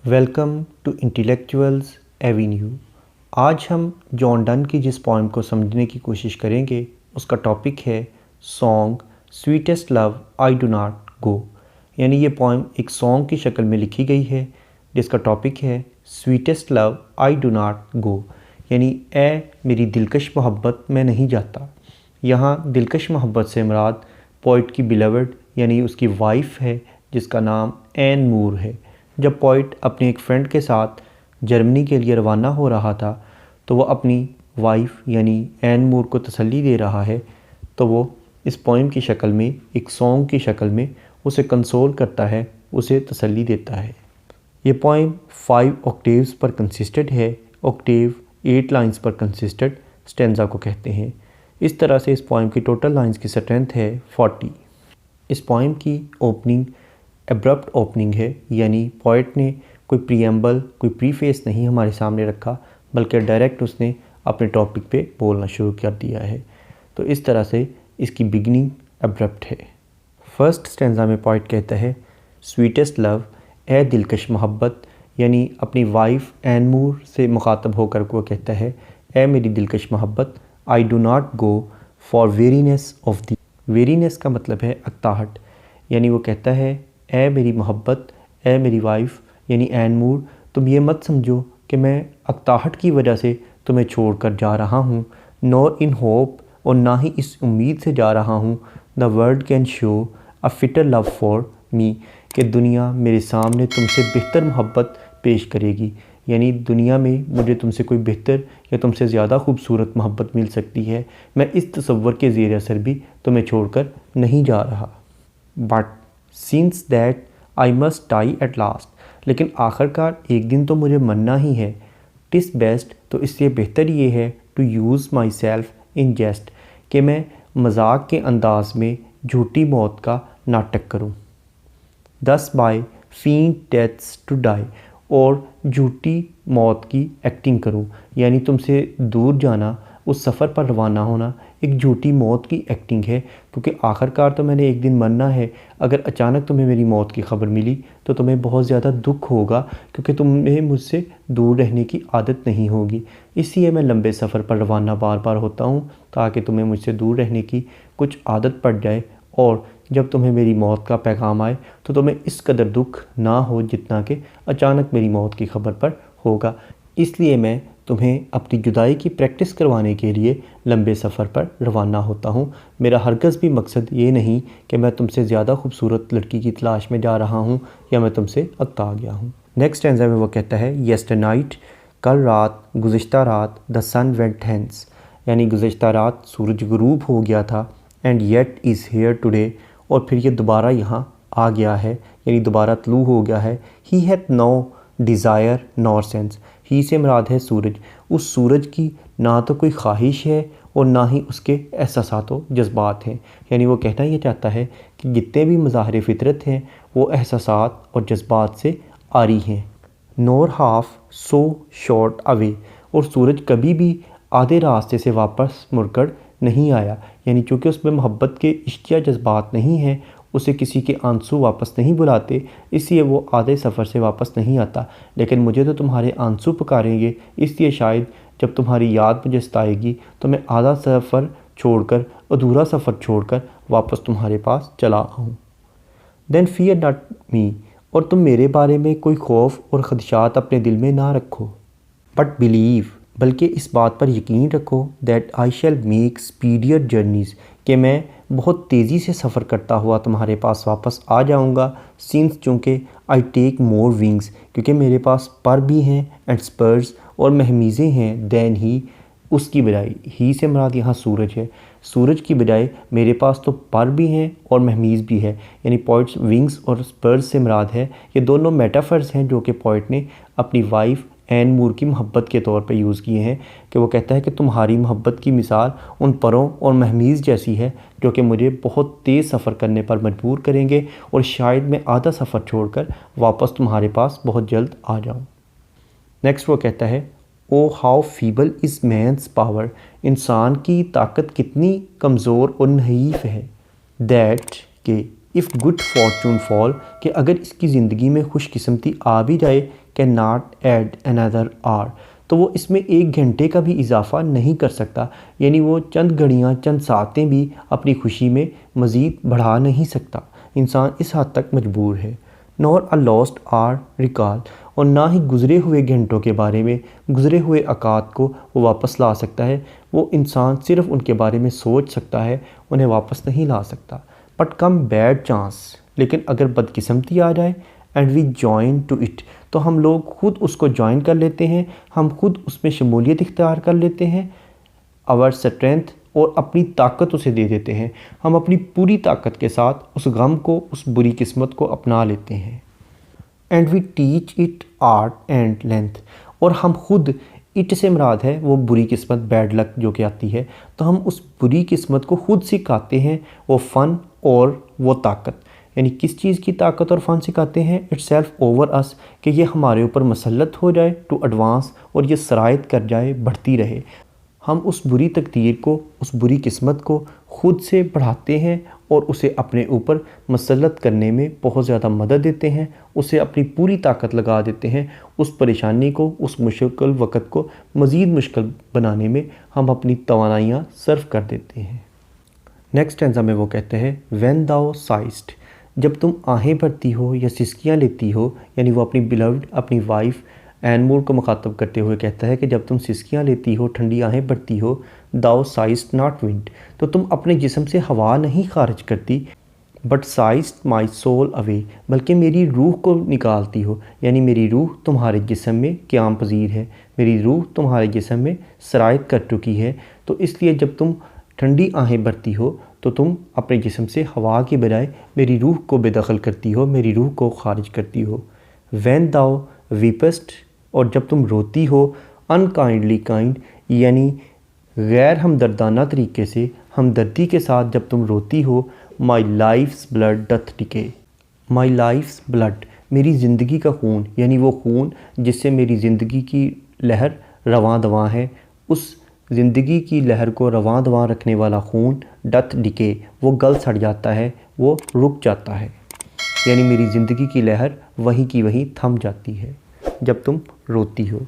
Welcome to intellectuals Avenue. आज हम John Donne की जिस पोइम को समझने की कोशिश करेंगे उसका टॉपिक है song sweetest love I do not go. यानी ये पोइम एक सॉन्ग की शक्ल में लिखी गई है जिसका टॉपिक है sweetest love I do not go, यानी ए मेरी दिलकश मोहब्बत मैं नहीं जाता। यहाँ दिलकश मोहब्बत से मुराद पोइट की बिलवड यानी उसकी वाइफ है जिसका नाम एन मूर है। जब पोइट अपने एक फ्रेंड के साथ जर्मनी के लिए रवाना हो रहा था तो वो अपनी वाइफ यानी एन मूर को तसल्ली दे रहा है, तो वो इस पोइम की शक्ल में एक सॉन्ग की शक्ल में उसे कंसोल करता है, उसे तसल्ली देता है। ये पोइम 5 ऑक्टेव्स पर कंसिस्टेड है। ऑक्टेव 8 लाइंस पर कंसिस्टेड स्टेंजा को कहते हैं। इस तरह से इस पोइम की टोटल लाइंस की स्ट्रेंथ है 40। इस पोइम की ओपनिंग एब्रप्ट ओपनिंग है, यानी पोइट ने कोई प्रीएम्बल कोई प्रीफेस नहीं हमारे सामने रखा, बल्कि डायरेक्ट उसने अपने टॉपिक पे बोलना शुरू कर दिया है। तो इस तरह से इसकी बिगिनिंग एब्रप्ट है। फर्स्ट स्टेंजा में पोइट कहता है स्वीटेस्ट लव, ए दिलकश मोहब्बत, यानी अपनी वाइफ एन मूर से मुखातब होकर वो कहता है ए मेरी दिलकश मोहब्बत, I do not go for weariness of the. Weariness का मतलब है अक्ताहट, यानी वो कहता है ए मेरी मोहब्बत, ए मेरी वाइफ यानी एन मूर, तुम ये मत समझो कि मैं अक्ताहट की वजह से तुम्हें छोड़कर जा रहा हूँ, नॉर इन होप, और ना ही इस उम्मीद से जा रहा हूँ the world can show a fitter love for me, कि दुनिया मेरे सामने तुमसे बेहतर मोहब्बत पेश करेगी, यानी दुनिया में मुझे तुमसे कोई बेहतर या तुमसे ज़्यादा खूबसूरत मोहब्बत मिल सकती है। मैं इस तसव्वुर के ज़ेर असर भी तुम्हें छोड़कर नहीं जा रहा। But since that I must die at last, लेकिन आखिरकार एक दिन तो मुझे मरना ही है। टिस बेस्ट, तो इससे बेहतर ये है to use myself in jest, कि मैं मजाक के अंदाज में झूठी मौत का नाटक करूं। Thus by feigned deaths to die, और झूठी मौत की एक्टिंग करूं, यानी तुमसे दूर जाना, उस सफ़र पर रवाना होना एक झूठी मौत की एक्टिंग है, क्योंकि आखिरकार तो मैंने एक दिन मरना है। अगर अचानक तुम्हें मेरी मौत की खबर मिली तो तुम्हें बहुत ज़्यादा दुख होगा, क्योंकि तुम्हें मुझसे दूर रहने की आदत नहीं होगी। इसलिए मैं लंबे सफ़र पर रवाना बार बार होता हूँ ताकि तुम्हें मुझसे दूर रहने की कुछ आदत पड़ जाए, और जब तुम्हें मेरी मौत का पैगाम आए तो तुम्हें इस कदर दुख ना हो जितना कि अचानक मेरी मौत की खबर पर होगा। इसलिए मैं तुम्हें अपनी जुदाई की प्रैक्टिस करवाने के लिए लंबे सफ़र पर रवाना होता हूँ। मेरा हरगज़ भी मकसद ये नहीं कि मैं तुमसे ज़्यादा खूबसूरत लड़की की तलाश में जा रहा हूँ या मैं तुमसे अक्ता गया हूँ। नेक्स्ट स्टैंज़ा में वो कहता है येस्टर नाइट, कल रात, गुज़िश्ता रात, द सन वेंट हेंस, यानी गुज़िश्ता रात सूरज गुरूब हो गया था, and yet is here today, और फिर ये दोबारा यहाँ आ गया है, यानी दोबारा तलू हो गया है। He hath no desire nor sense, he से मुराद है सूरज। उस सूरज की ना तो कोई ख्वाहिश है और ना ही उसके एहसासात व जज्बात हैं, यानी वो कहना ये चाहता है कि जितने भी मज़ाहिर फ़ितरत हैं वो एहसासात और जज्बात से आरी हैं। नोर हाफ सो शॉर्ट अवे, और सूरज कभी भी आधे रास्ते से वापस मुड़कर नहीं आया, यानी चूँकि उसमें मोहब्बत के इश्किया जज्बात नहीं हैं, उसे किसी के आंसू वापस नहीं बुलाते, इसलिए वो आधे सफ़र से वापस नहीं आता। लेकिन मुझे तो तुम्हारे आंसू पुकारेंगे, इसलिए शायद जब तुम्हारी याद मुझे सताएगी तो मैं आधा सफ़र छोड़कर, अधूरा सफ़र छोड़कर वापस तुम्हारे पास चला आऊँ। देन फियर नॉट मी, और तुम मेरे बारे में कोई खौफ और ख़दशात अपने दिल में ना रखो। बट बिलीव, बल्कि इस बात पर यकीन रखो that I shall make speedier journeys, कि मैं बहुत तेज़ी से सफ़र करता हुआ तुम्हारे पास वापस आ जाऊंगा। सिंस, चूँकि आई टेक मोर विंग्स, क्योंकि मेरे पास पर भी हैं, एंड स्पर्स, और महमीज़ें हैं, दैन ही, उसकी बजाय। ही से मुराद यहाँ सूरज है। सूरज की बजाय मेरे पास तो पर भी हैं और महमीज़ भी है, यानी पोइट्स विंग्स और स्पर्स से मुराद है। ये दोनों मेटाफर्स हैं जो कि पोइट ने अपनी वाइफ एन मूर की मोहब्बत के तौर पे यूज़ किए हैं, कि वो कहता है कि तुम्हारी मोहब्बत की मिसाल उन परों और महमीज़ जैसी है जो कि मुझे बहुत तेज़ सफ़र करने पर मजबूर करेंगे, और शायद मैं आधा सफ़र छोड़कर वापस तुम्हारे पास बहुत जल्द आ जाऊँ। नेक्स्ट वो कहता है O how feeble is man's power, इंसान की ताकत कितनी कमज़ोर और नहीफ है। दैट, के इफ़ गुड फॉर्चून फॉल, कि अगर इसकी ज़िंदगी में खुशकिस्मती आ भी जाए, can not add another our, तो वो इसमें 1 घंटे का भी इजाफा नहीं कर सकता, यानी वो चंद घड़ियाँ चंद सातें भी अपनी खुशी में मज़ीद बढ़ा नहीं सकता। इंसान इस हद तक मजबूर है। Nor a lost hour recall, और ना ही गुज़रे हुए घंटों के बारे में, गुज़रे हुए अकात को वो वापस ला सकता है। वो इंसान सिर्फ़ उनके बारे में सोच सकता है, उन्हें वापस नहीं ला सकता। बट कम बैड चांस, लेकिन अगर बदकिस्मती आ जाए and we join to it, तो हम लोग खुद उसको ज्वाइन कर लेते हैं, हम खुद उसमें शमूलियत इख्तियार कर लेते हैं। आवर स्ट्रेंथ, और अपनी ताकत उसे दे देते हैं। हम अपनी पूरी ताकत के साथ उस गम को, उस बुरी किस्मत को अपना लेते हैं। And we teach it art and length, और हम खुद, इट से मुराद है वो बुरी किस्मत, बैड लक जो कि आती है, तो हम उस बुरी किस्मत को खुद सिखाते हैं वो फ़न और वो ताकत। यानी किस चीज़ की ताकत और फ़न सिखाते हैं? इट्स सेल्फ ओवर अस, कि ये हमारे ऊपर मसलत हो जाए, टू एडवांस, और ये सरायत कर जाए, बढ़ती रहे। हम उस बुरी तकदीर को, उस बुरी किस्मत को खुद से बढ़ाते हैं और उसे अपने ऊपर मसलत करने में बहुत ज़्यादा मदद देते हैं, उसे अपनी पूरी ताकत लगा देते हैं। उस परेशानी को, उस मुश्किल वक़्त को मज़ीद मुश्किल बनाने में हम अपनी तवानाइयाँ सर्व कर देते हैं। नेक्स्ट स्टैंज़ा में वो कहते हैं, व्हेन दाओ साइस्ट, जब तुम आहें भरती हो या सिसकियाँ लेती हो, यानी वो अपनी बिलव्ड, अपनी वाइफ एनमूर को मुखातब करते हुए कहता है कि जब तुम सिसकियाँ लेती हो, ठंडी आहें भरती हो, दाओ साइस्ट नॉट विंड, तो तुम अपने जिस्म से हवा नहीं खारिज करती, बट साइस्ट माई सोल अवे, बल्कि मेरी रूह को निकालती हो, यानी मेरी रूह तुम्हारे जिस्म में क़याम पज़ीर है, मेरी रूह तुम्हारे जिस्म में सरायत कर चुकी है। तो इसलिए जब तुम ठंडी आहें भरती हो तो तुम अपने जिस्म से हवा की बजाय मेरी रूह को बेदखल करती हो, मेरी रूह को खारिज करती हो। वैन दाओ वीपेस्ट, और जब तुम रोती हो, अनकाइंडली काइंड, यानी गैर हमदर्दाना तरीके से, हमदर्दी के साथ जब तुम रोती हो, माई लाइफ्स ब्लड डथ डिके, माई लाइफ्स ब्लड, मेरी ज़िंदगी का खून, यानी वो खून जिससे मेरी ज़िंदगी की लहर रवां दवां है, उस ज़िंदगी की लहर को रवां दवां रखने वाला खून, डथ डिके, वो गल सड़ जाता है, वो रुक जाता है, यानी मेरी ज़िंदगी की लहर वहीं की वहीं थम जाती है जब तुम रोती हो।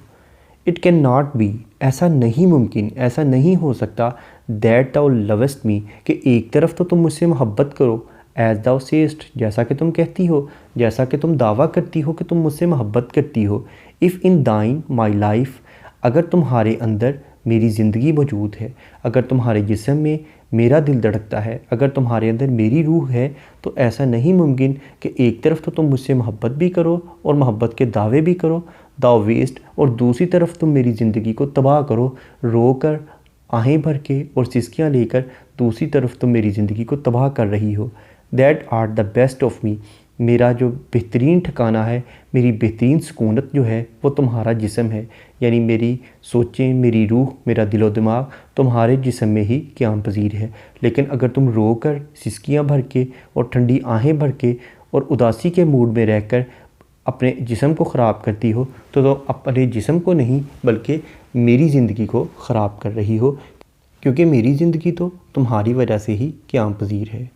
इट कैन नॉट बी, ऐसा नहीं मुमकिन, ऐसा नहीं हो सकता, दैट दाउ लवस्ट मी, कि एक तरफ तो तुम मुझसे मोहब्बत करो, एज दाउ सेस्ट, जैसा कि तुम कहती हो, जैसा कि तुम दावा करती हो कि तुम मुझसे मोहब्बत करती हो। इफ़ इन दाइन माई लाइफ, अगर तुम्हारे अंदर मेरी ज़िंदगी मौजूद है, अगर तुम्हारे जिस्म में मेरा दिल धड़कता है, अगर तुम्हारे अंदर मेरी रूह है, तो ऐसा नहीं मुमकिन कि एक तरफ तो तुम मुझसे मोहब्बत भी करो और मोहब्बत के दावे भी करो, दाव वेस्ट, और दूसरी तरफ तुम मेरी ज़िंदगी को तबाह करो, रो कर, आहें भर के और सिसकियाँ लेकर दूसरी तरफ तुम मेरी ज़िंदगी को तबाह कर रही हो। That are the best of me, मेरा जो बेहतरीन ठिकाना है, मेरी बेहतरीन सुकूनत जो है वो तुम्हारा जिस्म है, यानी मेरी सोचें, मेरी रूह, मेरा दिलो दिमाग तुम्हारे जिस्म में ही क़याम पज़ीर है। लेकिन अगर तुम रो कर, सिसकियाँ भर के और ठंडी आहें भर के और उदासी के मूड में रहकर अपने जिस्म को ख़राब करती हो, तो अपने जिस्म को नहीं बल्कि मेरी ज़िंदगी को ख़राब कर रही हो, क्योंकि मेरी ज़िंदगी तो तुम्हारी वजह से ही क़याम पज़ीर है।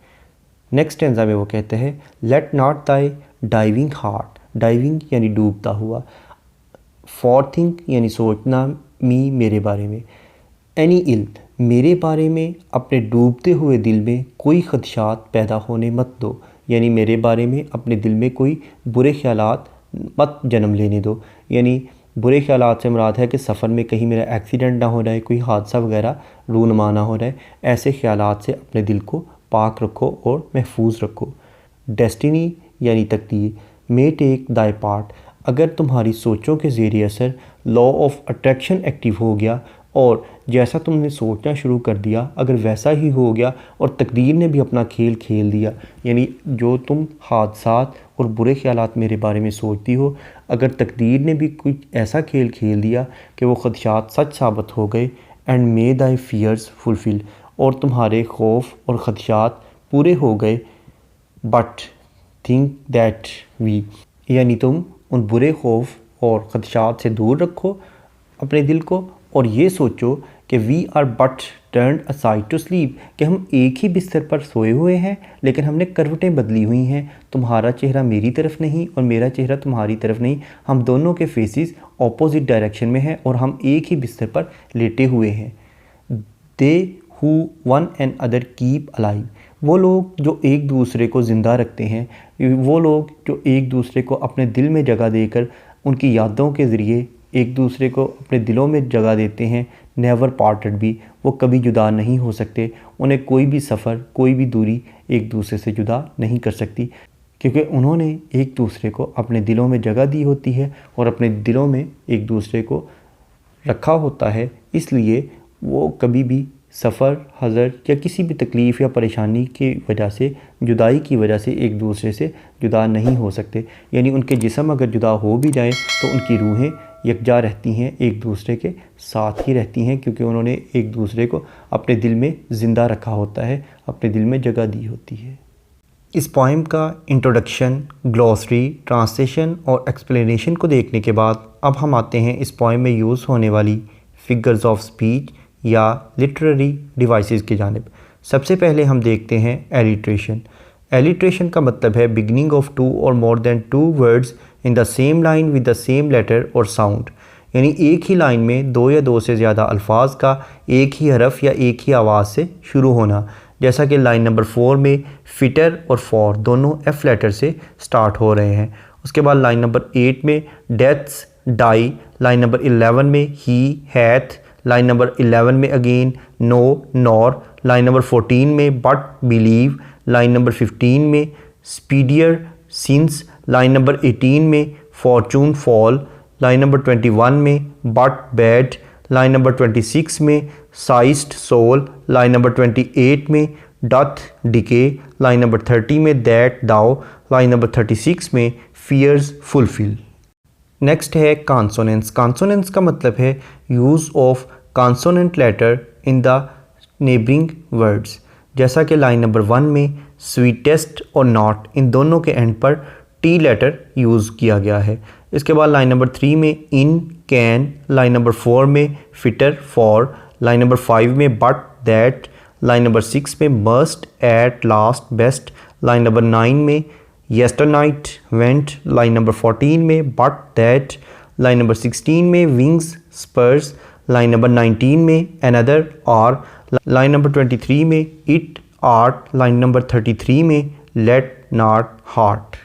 नेक्स्ट स्टैंज़ा में वो कहते हैं, let not thy diving heart, diving यानी डूबता हुआ, फॉर थिंक यानी सोचना, मी मेरे बारे में, एनी इल मेरे बारे में, अपने डूबते हुए दिल में कोई खदशात पैदा होने मत दो, यानी मेरे बारे में अपने दिल में कोई बुरे ख्यालात मत जन्म लेने दो। यानी बुरे ख्यालात से मुराद है कि सफ़र में कहीं मेरा एक्सीडेंट ना हो जाए, कोई हादसा वगैरह रूनमा ना हो जाए, ऐसे ख्यालात से अपने दिल को पाक रखो और महफूज रखो। डेस्टिनी यानी तकदीर, मे टेक दाई पार्ट, अगर तुम्हारी सोचों के ज़ेर असर लॉ ऑफ अट्रैक्शन एक्टिव हो गया और जैसा तुमने सोचना शुरू कर दिया अगर वैसा ही हो गया और तकदीर ने भी अपना खेल खेल दिया, यानी जो तुम हादसात और बुरे ख्यालात मेरे बारे में सोचती हो, अगर तकदीर ने भी कुछ ऐसा खेल खेल दिया कि वो खदशात सच साबित हो गए, and may thy fears fulfil, और तुम्हारे खौफ और खदशात पूरे हो गए, बट थिंक दैट वी, यानी तुम उन बुरे खौफ और ख़दशात से दूर रखो अपने दिल को और ये सोचो कि we are but turn aside to sleep, कि हम एक ही बिस्तर पर सोए हुए हैं लेकिन हमने करवटें बदली हुई हैं। तुम्हारा चेहरा मेरी तरफ नहीं और मेरा चेहरा तुम्हारी तरफ नहीं, हम दोनों के फेसेस ऑपोजिट डायरेक्शन में हैं और हम एक ही बिस्तर पर लेटे हुए हैं। They who one another keep alive, वो लोग जो एक दूसरे को ज़िंदा रखते हैं, वो लोग जो एक दूसरे को अपने दिल में जगह देकर उनकी यादों के ज़रिए एक दूसरे को अपने दिलों में जगह देते हैं। नेवर पार्टेड भी, वो कभी जुदा नहीं हो सकते, उन्हें कोई भी सफ़र कोई भी दूरी एक दूसरे से जुदा नहीं कर सकती, क्योंकि उन्होंने एक दूसरे को अपने दिलों में जगह दी होती है और अपने दिलों में एक दूसरे को रखा होता है। इसलिए वो कभी भी सफ़र, हज़र या किसी भी तकलीफ़ या परेशानी की वजह से, जुदाई की वजह से एक दूसरे से जुदा नहीं हो सकते। यानी उनके जिस्म अगर जुदा हो भी जाए तो उनकी रूहें यकजा रहती हैं, एक दूसरे के साथ ही रहती हैं, क्योंकि उन्होंने एक दूसरे को अपने दिल में ज़िंदा रखा होता है, अपने दिल में जगह दी होती है। इस पोएम का इंट्रोडक्शन, ग्लॉसरी, ट्रांसलेशन और एक्सप्लेनेशन को देखने के बाद अब हम आते हैं इस पोएम में यूज़ होने वाली फिगर्स ऑफ स्पीच या लिटरेरी डिवाइसेस की जानिब। सबसे पहले हम देखते हैं एलिट्रेशन। एलिट्रेशन का मतलब है बिगनिंग ऑफ टू और more than two words in the same line with the same letter और साउंड, यानी एक ही लाइन में दो या दो से ज़्यादा अल्फाज का एक ही हरफ या एक ही आवाज़ से शुरू होना। जैसा कि लाइन नंबर 4 में फिटर और फॉर दोनों एफ लेटर से स्टार्ट हो रहे हैं। उसके बाद लाइन नंबर 8 में डेथ्स, डाई, लाइन नंबर 11 में ही, हैथ, लाइन नंबर 11 में again no, nor, line number 14 में बट, बिलीव, लाइन नंबर 15 में स्पीडियर, सिंस, लाइन नंबर 18 में फॉर्चून, फॉल, लाइन नंबर 21 में बट, बैड, लाइन नंबर 26 में साइस्ट, सोल, लाइन नंबर 28 में doth, decay, line number 30 में that, दाओ, line number 36 में fears, fulfil. Next है कॉन्सोनेंट्स। कॉन्सोनेंट्स का मतलब है use of consonant letter in the neighbouring words. जैसा कि लाइन नंबर 1 में स्वीटेस्ट और नॉट, इन दोनों के एंड पर टी लेटर यूज़ किया गया है। इसके बाद लाइन नंबर 3 में इन, कैन, लाइन नंबर 4 में फिटर, फॉर, लाइन नंबर 5 में बट, दैट, लाइन नंबर 6 में must, at, last, best, line number 9 में येस्टरनाइट, वेंट, लाइन नंबर 14 में बट, दैट, लाइन नंबर 16 में विंग्स, स्पर्स, लाइन नंबर 19 में अनदर, आर, लाइन नंबर 23 में it, art, line number 33 में late, not, heart.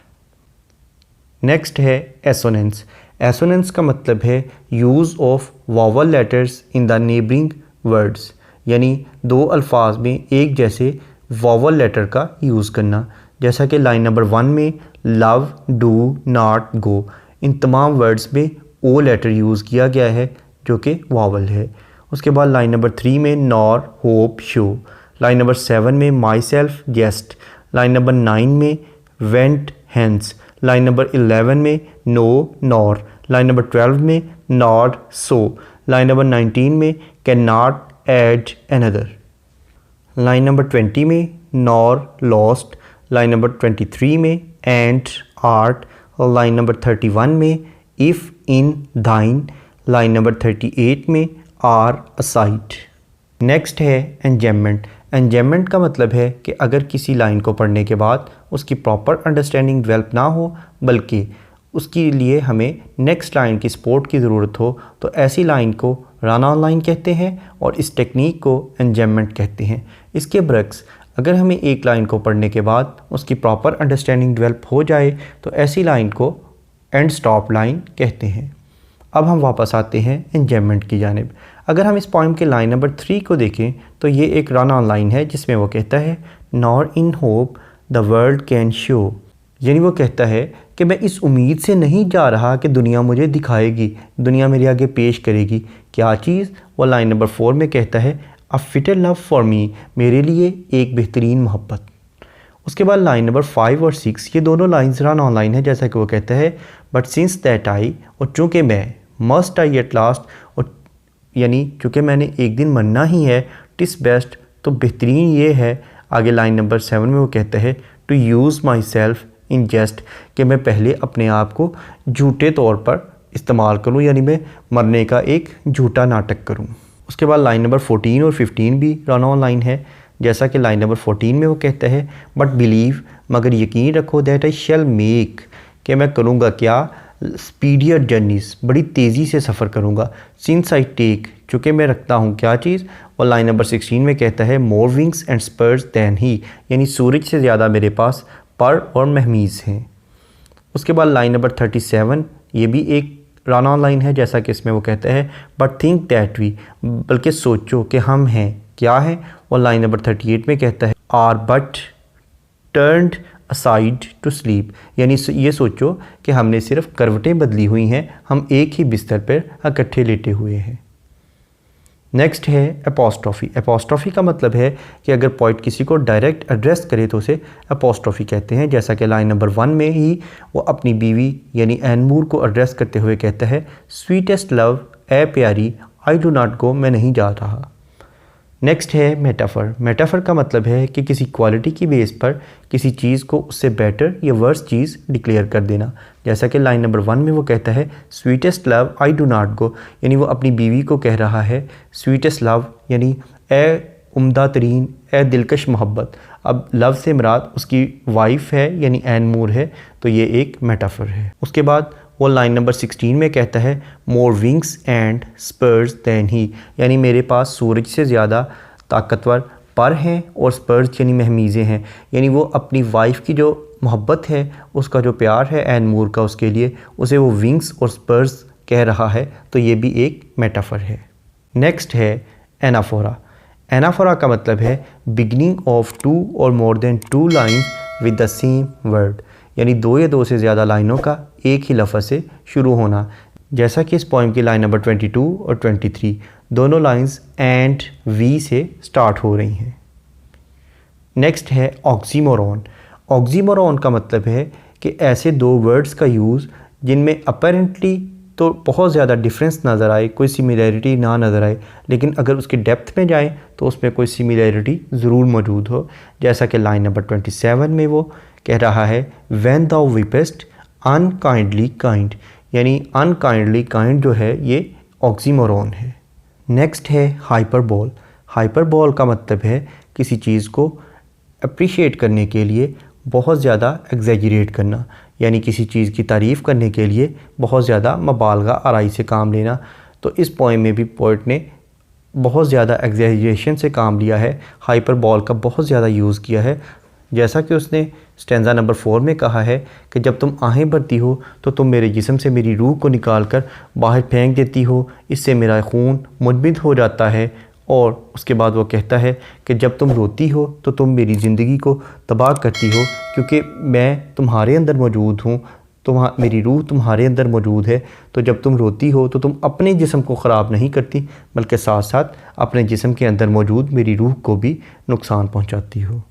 Next है assonance. Assonance का मतलब है use of vowel letters in the neighbouring words, यानी दो अल्फाज में एक जैसे वावल लेटर का यूज़ करना। जैसा कि लाइन नंबर 1 में लव, डू, नॉट, गो, इन तमाम वर्ड्स में ओ लेटर यूज़ किया गया है जो कि वावल है। उसके बाद लाइन नंबर 3 में nor, hope, show, line number 7 में माई सेल्फ, जेस्ट, लाइन नंबर 9 में वेंट, हैंस, लाइन नंबर 11 में नो, नॉर, लाइन नंबर 12 में नॉट, सो, लाइन नंबर 19 में cannot, add, another, line number 20 में नॉर, लॉस्ट, लाइन नंबर 23 में and, art, line number 31 में if, इन, दाइन, line number 38 में are, aside. Next है एंजेममेंट। एंजेममेंट का मतलब है कि अगर किसी लाइन को पढ़ने के बाद उसकी प्रॉपर अंडरस्टैंडिंग डेवलप ना हो, बल्कि उसके लिए हमें नेक्स्ट लाइन की सपोर्ट की ज़रूरत हो, तो ऐसी लाइन को रन ऑन लाइन कहते हैं और इस टेक्निक को एंजेममेंट कहते हैं। इसके बरक्स अगर हमें एक लाइन को पढ़ने के बाद उसकी प्रॉपर अंडरस्टैंडिंग डेवलप हो जाए तो ऐसी लाइन को एंड स्टॉप लाइन कहते हैं। अब हम वापस आते हैं एंजेममेंट की जानिब। अगर हम इस पोएम के लाइन नंबर 3 को देखें तो ये एक रन ऑन लाइन है जिसमें वो कहता है nor in hope the world can show, यानी वो कहता है कि मैं इस उम्मीद से नहीं जा रहा कि दुनिया मुझे दिखाएगी, दुनिया मेरे आगे पेश करेगी क्या चीज़। वो लाइन नंबर 4 में कहता है अ फिटर लव फॉर मी, मेरे लिए एक बेहतरीन मोहब्बत। उसके बाद लाइन नंबर 5 और 6 ये दोनों लाइन्स रन ऑन लाइन है, जैसा कि वो कहता है बट सिंस दैट आई, और चूँकि मैं, मस्ट आई एट लास्ट, और यानी चूँकि मैंने एक दिन मरना ही है, टिस बेस्ट, तो बेहतरीन ये है। आगे लाइन नंबर 7 में वो कहता है to use myself in jest, कि मैं पहले अपने आप को झूठे तौर पर इस्तेमाल करूं, यानी मैं मरने का एक झूठा नाटक करूं। उसके बाद लाइन नंबर 14 और 15 भी रन ऑन लाइन है। जैसा कि लाइन नंबर 14 में वो कहता है बट बिलीव, मगर यकीन रखो, दैट आई शैल मेक, कि मैं करूँगा क्या, स्पीडियर जर्नीज़, बड़ी तेज़ी से सफ़र करूँगा, सिंस आई टेक, चूँकि मैं रखता हूँ क्या चीज़। और लाइन नंबर 16 में कहता है मोर विंग्स एंड स्पर्स दैन ही, यानी सूरज से ज़्यादा मेरे पास पर और महमीज़ हैं। उसके बाद लाइन नंबर 37, ये भी एक रन ऑन लाइन है, जैसा कि इसमें वो कहता है बट थिंक दैट वी, बल्कि सोचो कि हम हैं, क्या है। और लाइन नंबर 38 में कहता है are but turned aside to sleep, यानी ये सोचो कि हमने सिर्फ करवटें बदली हुई हैं, हम एक ही बिस्तर पर इकट्ठे लेटे हुए हैं। नेक्स्ट है एपोस्ट्रॉफी। एपोस्ट्रॉफी का मतलब है कि अगर पोइट किसी को डायरेक्ट एड्रेस करे तो उसे एपोस्ट्रॉफी कहते हैं। जैसा कि लाइन नंबर 1 में ही वो अपनी बीवी यानी एन मूर को एड्रेस करते हुए कहता है स्वीटेस्ट लव, ए प्यारी, आई डू नॉट गो, मैं नहीं जा रहा। नेक्स्ट है मेटाफर। मेटाफर का मतलब है कि किसी क्वालिटी की बेस पर किसी चीज़ को उससे बेटर या वर्स चीज़ डिक्लेयर कर देना। जैसा कि लाइन नंबर 1 में वो कहता है sweetest love I do not go, यानी वो अपनी बीवी को कह रहा है स्वीटेस्ट लव, यानी ए उम्दा तरीन, ए दिलकश मोहब्बत। अब लव से मुराद उसकी वाइफ है यानी एन मूर है, तो ये एक मेटाफर है। उसके बाद वो लाइन नंबर 16 में कहता है मोर विंग्स एंड स्पर्स दैन ही, यानी मेरे पास सूरज से ज़्यादा ताकतवर पर हैं और स्पर्स यानी महमीज़ें हैं, यानी वो अपनी वाइफ की जो मोहब्बत है, उसका जो प्यार है एन मूर का उसके लिए, उसे वो विंग्स और स्पर्स कह रहा है, तो ये भी एक मेटाफर है। नेक्स्ट है एनाफोरा। एनाफोरा का मतलब है बिगनिंग ऑफ 2 और more then 2 lines with the same word, यानी 2 या 2 से ज़्यादा लाइनों का एक ही लफ्ज़ से शुरू होना। जैसा कि इस पोइम की लाइन नंबर 22 और 23 दोनों लाइंस एंड वी से स्टार्ट हो रही हैं। नेक्स्ट है ऑक्सीमोरॉन। ऑक्सीमोरॉन का मतलब है कि ऐसे 2 वर्ड्स का यूज़ जिनमें अपेरेंटली तो बहुत ज़्यादा डिफरेंस नज़र आए, कोई सिमिलैरिटी ना नज़र आए, लेकिन अगर उसकी डेप्थ में जाएं तो उसमें कोई सिमिलैरिटी ज़रूर मौजूद हो। जैसा कि लाइन नंबर 27 में वो कह रहा है when thou weepest unkindly kind, यानी अनकाइंडली काइंड जो है ये ऑक्सीमोरॉन है। नेक्स्ट है हाइपरबोल। हाइपरबोल का मतलब है किसी चीज़ को अप्रिशिएट करने के लिए बहुत ज़्यादा एग्जैजरेट करना, यानी किसी चीज़ की तारीफ़ करने के लिए बहुत ज़्यादा मबालगा आराई से काम लेना। तो इस पोएम में भी पोइट ने बहुत ज़्यादा एग्जैजरेशन से काम लिया है, हाइपरबोल का बहुत ज़्यादा यूज़ किया है। जैसा कि उसने स्टैंजा नंबर 4 में कहा है कि जब तुम आहें भरती हो तो तुम मेरे जिस्म से मेरी रूह को निकाल कर बाहर फेंक देती हो, इससे मेरा खून मुजबित हो जाता है। और उसके बाद वो कहता है कि जब तुम रोती हो तो तुम मेरी ज़िंदगी को तबाह करती हो, क्योंकि मैं तुम्हारे अंदर मौजूद हूँ, मेरी रूह तुम्हारे अंदर मौजूद है। तो जब तुम रोती हो तो तुम अपने जिस्म को ख़राब नहीं करती, बल्कि साथ साथ अपने जिस्म के अंदर मौजूद मेरी रूह को भी नुकसान पहुँचाती हो।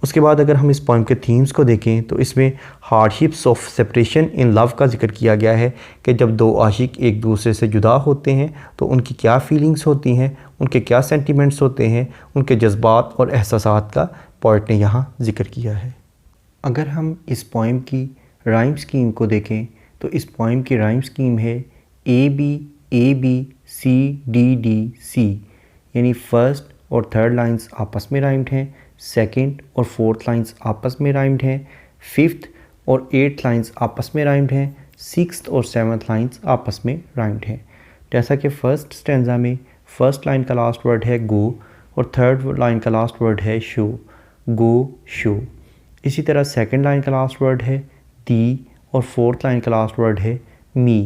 उसके बाद अगर हम इस पोएम के थीम्स को देखें तो इसमें hardships of separation in love का जिक्र किया गया है कि जब 2 आशिक एक दूसरे से जुदा होते हैं तो उनकी क्या फीलिंग्स होती हैं, उनके क्या सेंटिमेंट्स होते हैं, उनके जज्बात और एहसासात का पोएट ने यहाँ जिक्र किया है। अगर हम इस पोएम की राइम स्कीम को देखें तो इस पोएम की राइम स्कीम है A B C D C, यानी फर्स्ट और थर्ड लाइंस आपस में राइम्ड हैं, सेकंड और फोर्थ लाइंस आपस में राइम्ड हैं, फिफ्थ और एट्थ लाइंस आपस में राइम्ड हैं, सिक्स्थ और सेवन्थ लाइंस आपस में राइम्ड हैं। जैसा कि फर्स्ट स्टैंजा में फर्स्ट लाइन का लास्ट वर्ड है गो और थर्ड लाइन का लास्ट वर्ड है शो, गो शो। इसी तरह सेकंड लाइन का लास्ट वर्ड है दी और फोर्थ लाइन का लास्ट वर्ड है मी,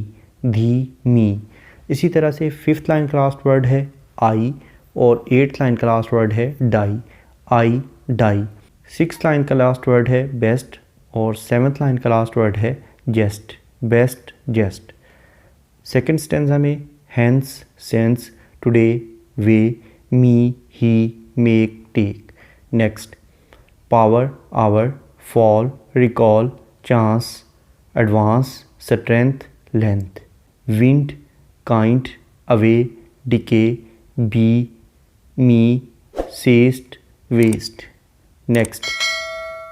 धी मी। इसी तरह से फिफ्थ लाइन का लास्ट वर्ड है आई और एट्थ लाइन का लास्ट वर्ड है die, I die. Sixth line का लास्ट वर्ड है बेस्ट और सेवन्थ लाइन का लास्ट वर्ड है jest, best jest. Second stanza में hence, sense, today, way, me, he, make, take. Next power, hour, fall, recall, chance, advance, strength, length. Wind, kind, away, decay, be, me, say'st, waste. Next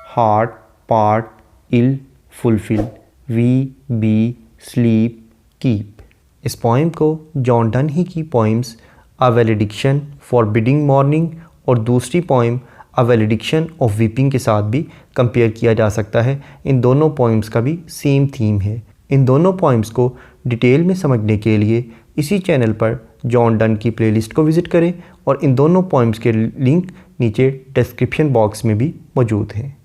heart, part, ill, fulfil, we, be, sleep, keep. इस poem को John Donne ही की poems a valediction forbidding mourning और दूसरी poem a valediction of weeping के साथ भी compare किया जा सकता है। इन दोनों पोइम्स का भी सेम थीम है। इन दोनों पोइम्स को डिटेल में समझने के लिए इसी चैनल पर जॉन डन की प्लेलिस्ट को विज़िट करें और इन दोनों पोइम्स के लिंक नीचे डिस्क्रिप्शन बॉक्स में भी मौजूद हैं।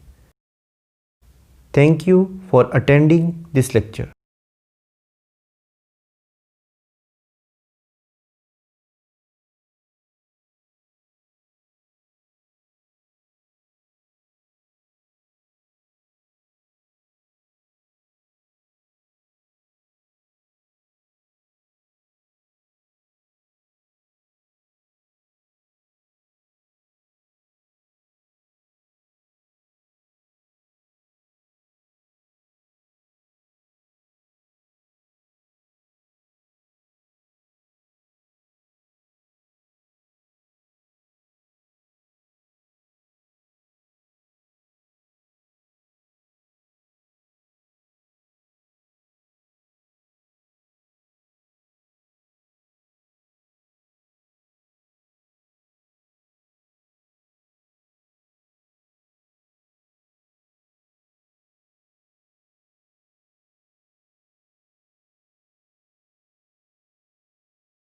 Thank you for attending this lecture.